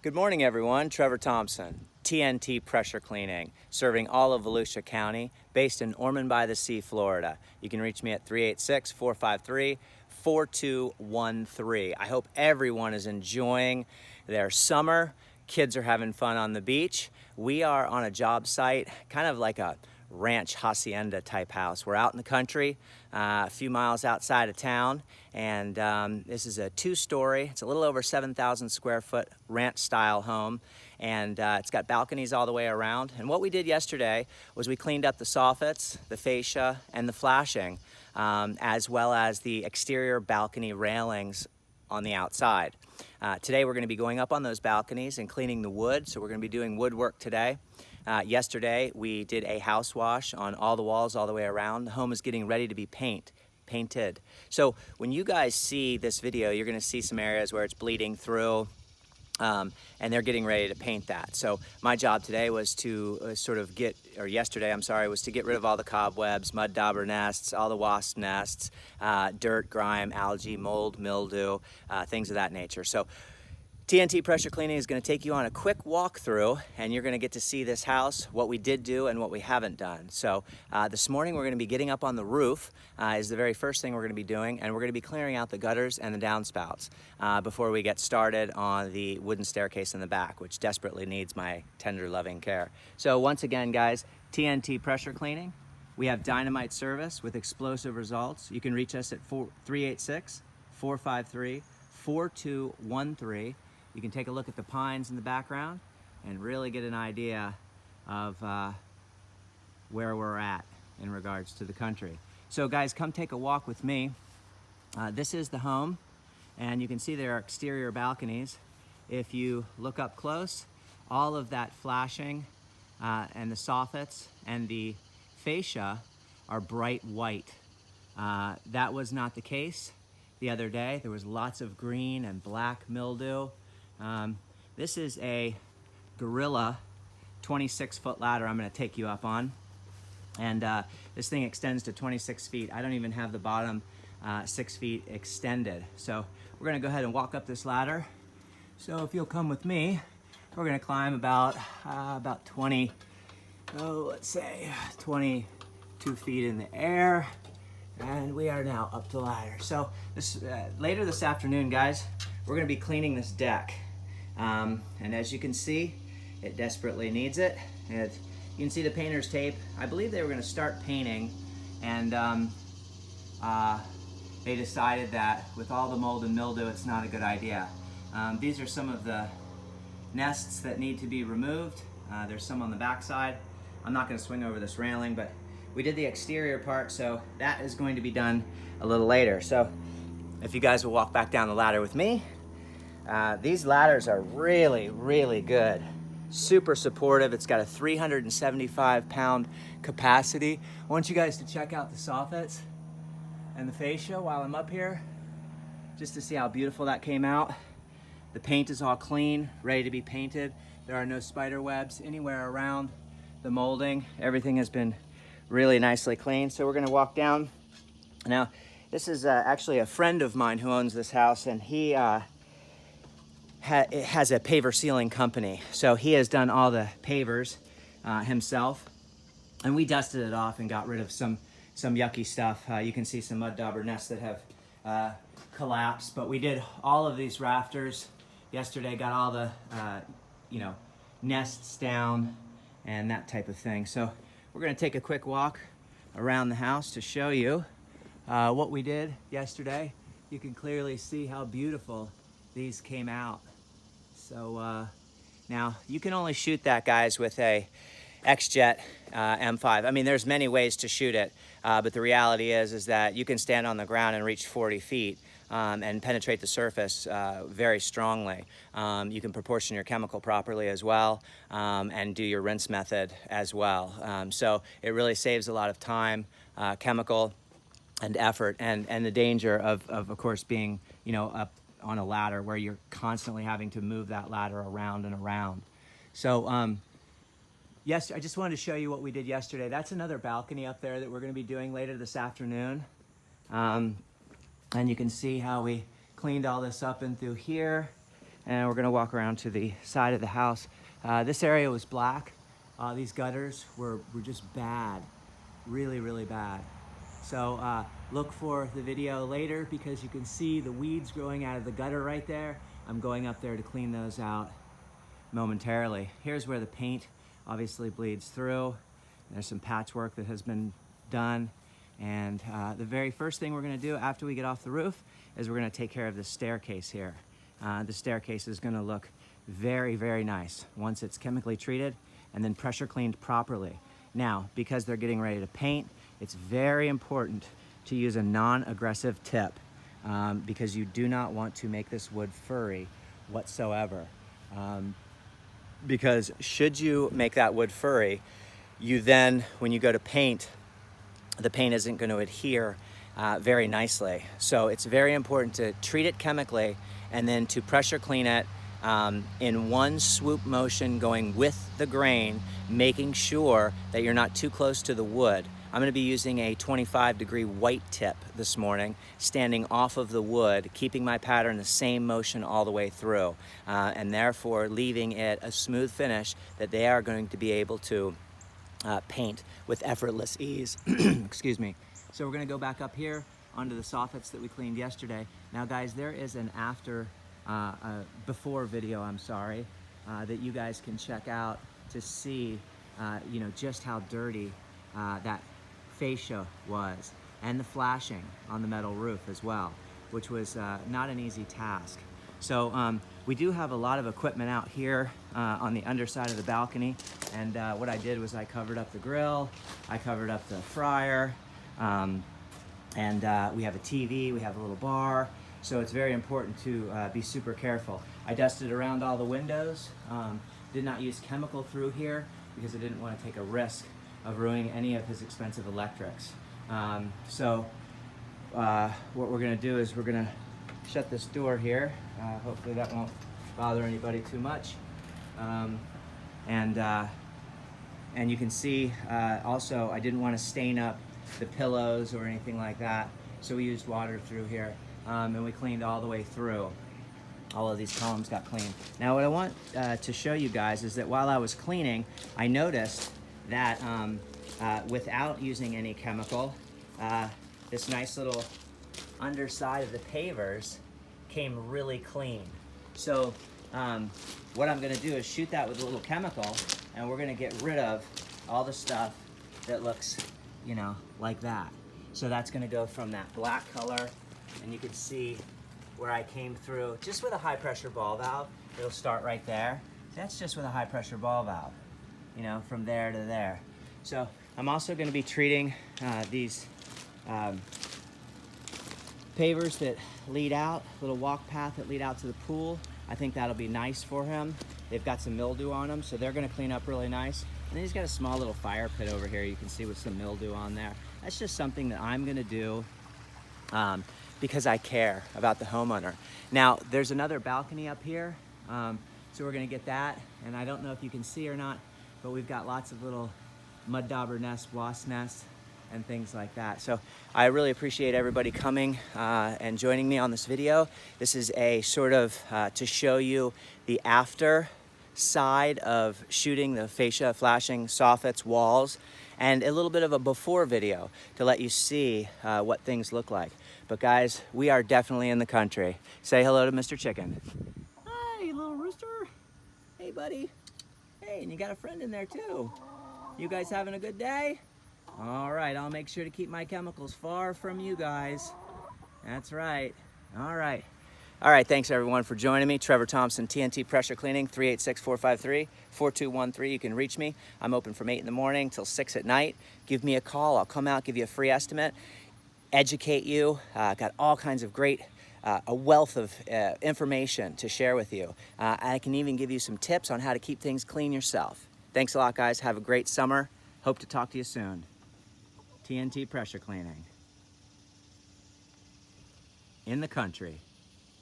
Good morning, everyone. Trevor Thompson, TNT Pressure Cleaning, serving all of Volusia County, based in Ormond by the Sea, Florida. You can reach me at 386-453-4213. I hope everyone is enjoying their summer. Kids are having fun on the beach. We are on a job site, kind of like a ranch hacienda type house. We're out in the country, a few miles outside of town, and this is a two-story. It's a little over 7,000 square foot ranch style home, and it's got balconies all the way around. And what we did yesterday was we cleaned up the soffits, the fascia, and the flashing, as well as the exterior balcony railings on the outside. Today we're going to be going up on those balconies and cleaning the wood, so we're going to be doing woodwork today. Yesterday we did a house wash on all the walls all the way around. The home is getting ready to be painted. So when you guys see this video, you're going to see some areas where it's bleeding through, and they're getting ready to paint that. So my job today was to yesterday, was to get rid of all the cobwebs, mud dauber nests, all the wasp nests, dirt, grime, algae, mold, mildew, things of that nature. So TNT Pressure Cleaning is going to take you on a quick walkthrough, and you're going to get to see this house, what we did do and what we haven't done. So this morning we're going to be getting up on the roof, is the very first thing we're going to be doing, and we're going to be clearing out the gutters and the downspouts before we get started on the wooden staircase in the back, which desperately needs my tender, loving care. So once again, guys, TNT Pressure Cleaning. We have dynamite service with explosive results. You can reach us at 386-453-4213. You can take a look at the pines in the background and really get an idea of where we're at in regards to the country. So guys, come take a walk with me. This is the home, and you can see there are exterior balconies. If you look up close, all of that flashing and the soffits and the fascia are bright white. That was not the case the other day. There was lots of green and black mildew. This is a Gorilla 26-foot ladder I'm going to take you up on, and this thing extends to 26 feet. I don't even have the bottom 6 feet extended. So we're going to go ahead and walk up this ladder. So if you'll come with me, we're going to climb about 22 feet in the air, and we are now up the ladder. So later this afternoon, guys, we're going to be cleaning this deck. And as you can see, it desperately needs it. You can see the painter's tape. I believe they were going to start painting, and they decided that with all the mold and mildew, it's not a good idea. These are some of the nests that need to be removed. There's some on the back side. I'm not going to swing over this railing, but we did the exterior part, so that is going to be done a little later. So if you guys will walk back down the ladder with me. These ladders are really, really good. Super supportive. It's got a 375-pound capacity. I want you guys to check out the soffits and the fascia while I'm up here, just to see how beautiful that came out. The paint is all clean, ready to be painted. There are no spider webs anywhere around the molding. Everything has been really nicely cleaned. So we're going to walk down. Now, this is actually a friend of mine who owns this house, and he has a paver sealing company. So he has done all the pavers himself, and we dusted it off and got rid of some yucky stuff. You can see some mud dauber nests that have collapsed, but we did all of these rafters yesterday, got all the nests down and that type of thing. So we're going to take a quick walk around the house to show you what we did yesterday. You can clearly see how beautiful these came out. So now you can only shoot that, guys, with a X-Jet M5. I mean, there's many ways to shoot it, but the reality is that you can stand on the ground and reach 40 feet and penetrate the surface very strongly. You can proportion your chemical properly as well, and do your rinse method as well. So it really saves a lot of time, chemical, and effort, and the danger of course, being up on a ladder where you're constantly having to move that ladder around and around. So yes, I just wanted to show you what we did yesterday. That's another balcony up there that we're going to be doing later this afternoon. And you can see how we cleaned all this up in through here. and we're gonna walk around to the side of the house. This area was black. These gutters were just bad, really, really bad. So look for the video later because you can see the weeds growing out of the gutter right there. I'm going up there to clean those out momentarily. Here's where the paint obviously bleeds through. There's some patchwork that has been done. And the very first thing we're gonna do after we get off the roof is we're gonna take care of the staircase here. The staircase is gonna look very, very nice once it's chemically treated and then pressure cleaned properly. Now, because they're getting ready to paint, it's very important to use a non-aggressive tip because you do not want to make this wood furry whatsoever. Because should you make that wood furry, you then, when you go to paint, the paint isn't going to adhere very nicely. So it's very important to treat it chemically and then to pressure clean it in one swoop motion going with the grain, making sure that you're not too close to the wood. I'm going to be using a 25-degree white tip this morning, standing off of the wood, keeping my pattern the same motion all the way through, and therefore leaving it a smooth finish that they are going to be able to paint with effortless ease. Excuse me. So we're going to go back up here onto the soffits that we cleaned yesterday. Now guys, there is an before video, I'm sorry, that you guys can check out to see you know, just how dirty that fascia was, and the flashing on the metal roof as well, which was not an easy task. So we do have a lot of equipment out here on the underside of the balcony, and what I did was I covered up the grill, I covered up the fryer, and we have a TV, we have a little bar, so it's very important to be super careful. I dusted around all the windows, did not use chemical through here because I didn't want to take a risk of ruining any of his expensive electrics. So what we're going to do is we're going to shut this door here. Hopefully that won't bother anybody too much. And you can see also I didn't want to stain up the pillows or anything like that, so we used water through here, and we cleaned all the way through. All of these columns got cleaned. Now what I want to show you guys is that while I was cleaning, I noticed that without using any chemical, this nice little underside of the pavers came really clean. So what I'm gonna do is shoot that with a little chemical, and we're gonna get rid of all the stuff that looks, you know, like that. So that's gonna go from that black color, and you can see where I came through just with a high pressure ball valve. It'll start right there. That's just with a high pressure ball valve, you know, from there to there. So I'm also going to be treating these pavers that lead out, little walk path that lead out to the pool. I think that'll be nice for him. They've got some mildew on them, so they're going to clean up really nice. And then he's got a small little fire pit over here you can see with some mildew on there. That's just something that I'm going to do because I care about the homeowner. Now, there's another balcony up here, so we're going to get that. And I don't know if you can see or not, but we've got lots of little mud dauber nests, wasp nests, and things like that. So I really appreciate everybody coming and joining me on this video. This is a sort of to show you the after side of shooting the fascia, flashing, soffits, walls, and a little bit of a before video to let you see what things look like. But guys, we are definitely in the country. Say hello to Mr. Chicken. Hi, little rooster. Hey, buddy. Hey, and you got a friend in there too. You guys having a good day? All right, I'll make sure to keep my chemicals far from you guys. That's right. All right. All right, thanks everyone for joining me. Trevor Thompson, TNT Pressure Cleaning, 386-453-4213. You can reach me. I'm open from 8 in the morning till 6 at night. Give me a call. I'll come out, give you a free estimate, educate you. Got all kinds of great, a wealth of information to share with you. I can even give you some tips on how to keep things clean yourself. Thanks a lot, guys. Have a great summer. Hope to talk to you soon. TNT Pressure Cleaning. In the country.